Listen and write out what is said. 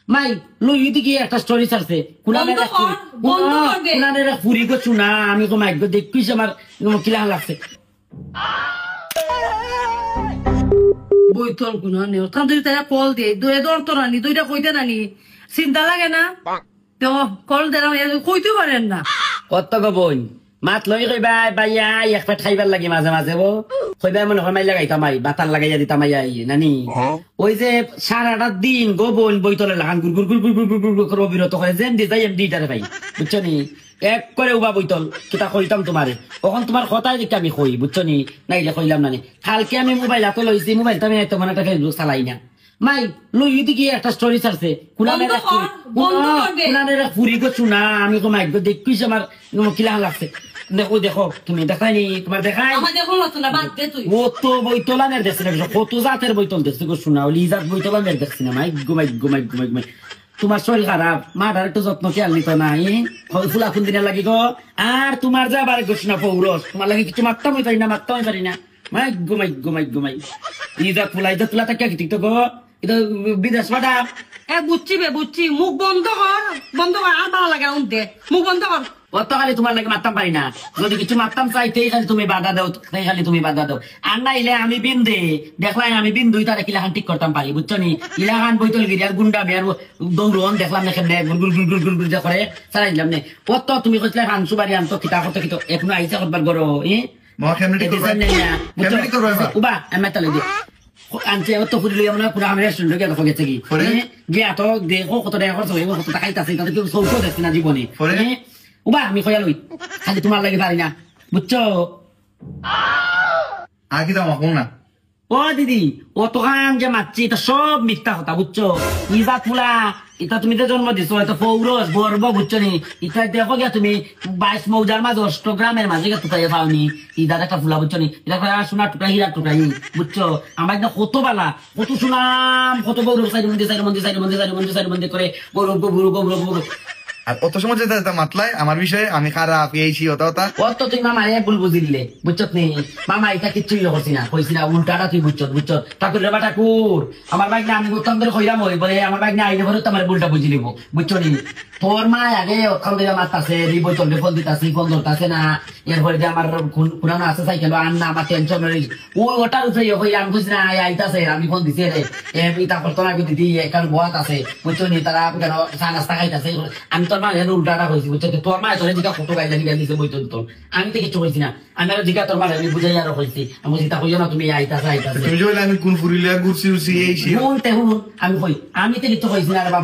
মাই লই দিকে একটা স্টোরি ছাড়ছে কুনানের ফুরি করছু না আমি তো মাইক দেখিস আমার কিলা লাগছে বইতল কোন তাদের তারা কল দিয়ে দুই দরতো রানি দুইটা কইতে নানি চিন্তা লাগে না তো কল দেন কইতে পারেন না কত গো বোন মাত লই কইবা বাইয়া এক পেট খাইবার লাগি মাঝে মাঝে বো কইবা মনে হয় মাই লাগাইতাম আই বাতার লাগাইয়া দিতাম আই নানি ওই যে সারাটা দিন গো বোন বইতলে লাগান গুর গুর গুর গুর গুর গুর গুর করে বিরত করে যেন দি যাই দিটারে ভাই বুঝছো নি এক করে উবা বইতল কিতা কইতাম তোমারে তখন তোমার কথাই দেখে আমি কই বুঝছো নি নাইলে কইলাম নানি কালকে আমি মোবাইল হাতে লইছি মোবাইলটা আমি তোমার একটা ফেসবুক চালাই না মাই লই দিকে একটা স্টোরি ছাড়ছে কুনানের ফুরি করছু না আমি তো মাইক দেখিস আমার কিলা লাগছে দেখো দেখো তুমি দেখাইনি তোমার দেখাই ও তো বইতলানের দেখছি না কত জাতের বইতল দেখছি গো শোনা ওলি জাত বইতলানের দেখছি না মাইক ঘুমাই ঘুমাই ঘুমাই ঘুমাই তোমার শরীর খারাপ মাটার একটু যত্ন খেয়াল নিত নাই ফুলা খুন দিনে লাগি গো আর তোমার যা বারে গোস না পৌরস তোমার লাগে কিছু মারতাম পারি না মারতাম পারি না মাইক ঘুমাই ঘুমাই ঘুমাই ইজাত ফুলা ইজাত ফুলা তাকে কি তো গো এটা বিদেশ পাঠা বুঝছি বে বুঝছি মুখ বন্ধ কর আর ভালো লাগে উনতে মুখ বন্ধ কর অত খালি তোমার লাগে মারতাম পারি না যদি কিছু মারতাম চাইতেই খালি তুমি বাধা দাও খালি তুমি বাধা দাও আর নাইলে আমি বিন্দে দেখলাম আমি বিন্দু তারা কিলাখান ঠিক করতাম পারি বুঝছো নি ইলাখান বইতল গিরি আর গুন্ডা মেয়ার দৌড়ন দেখলাম না কেমনে গুল গুল গুল গুল গুল করে চালাই দিলাম নে কত তুমি কইলে হানসু বাড়ি আনতো কিতা কত কিতো এখনো আইসা করবার করো উবা আমি তালে দি আনছে তো ফুরি লই আমরা পুরা আমরা রেস্টুরেন্টে গিয়ে দেখো গেছে কি গিয়া তো দেখো কত টাকা খরচ হইব কত টাকা আইতাছে তাতে কেউ সৌখ দেখছি না জীবনে উবা আমি কইয়া লই খালি তোমার লাগে পারি না বুঝছো আগে দাও মাখো না ও দিদি ও তো কান যে মারছি এটা সব মিথ্যা কথা বুঝছো ইজা ফুলা এটা তুমি তো জন্ম দিছো এটা পৌরস গর্ব বুঝছো নি এটা দেখো গিয়া তুমি 22 মৌজার মাঝে 8 গ্রামের মাঝে গিয়ে টুকাইয়া পাওনি ইজা একটা ফুলা বুঝছো নি এটা সোনা টুকা হীরা টুকাই বুঝছো আমার একটা কত বালা কত সুনাম কত গৌরব সাইড মন্দির করে গৌরব গৌরব আর অত সময় যেতে মাতলাই আমার বিষয়ে আমি খারাপ এইছি ওটা অত তুই মামা ভুল বুঝি দিলে বুঝছত নি মামা এটা কিচ্ছুই করছি না কইছি না উল্টাটা তুই বুঝছো ঠাকুর রে বা ঠাকুর আমার বাইক না আমি উত্তম করে কইরাম হই বলে আমার বাইক না আইলে পরে তোমার ভুলটা বুঝি নিব বুঝছো নি তোর মা আগে ওখান থেকে মারতাছে রি বইতল ফল দিতাছি ফল ধরতাছে না এরপরে যে আমার পুরানো আছে সাইকেল আর না আমার টেনশন রইল ওটার উপরে হই আমি বুঝি না আইতাছে আমি ফোন দিছি রে এটা করতো না দিদি একাল বয়াত আছে বুঝছো নি তারা কেন চা নাস্তা খাইতাছে আমি তোর মা উল্টাটা হয়েছি বুঝছো তোর মা তোর জিকা ফটো গাইলে দিছে বইতল তোর আমি তো কিছু কইছি না আমি আর জিকা তোর মা আমি বুঝাই আর কইছি আমি চিন্তা কইও না তুমি আইতাছে তুমি আমি কোন ফুরিলে ঘুরছি এই আমি কই আমি তো কিছু কইছি না রে বাবা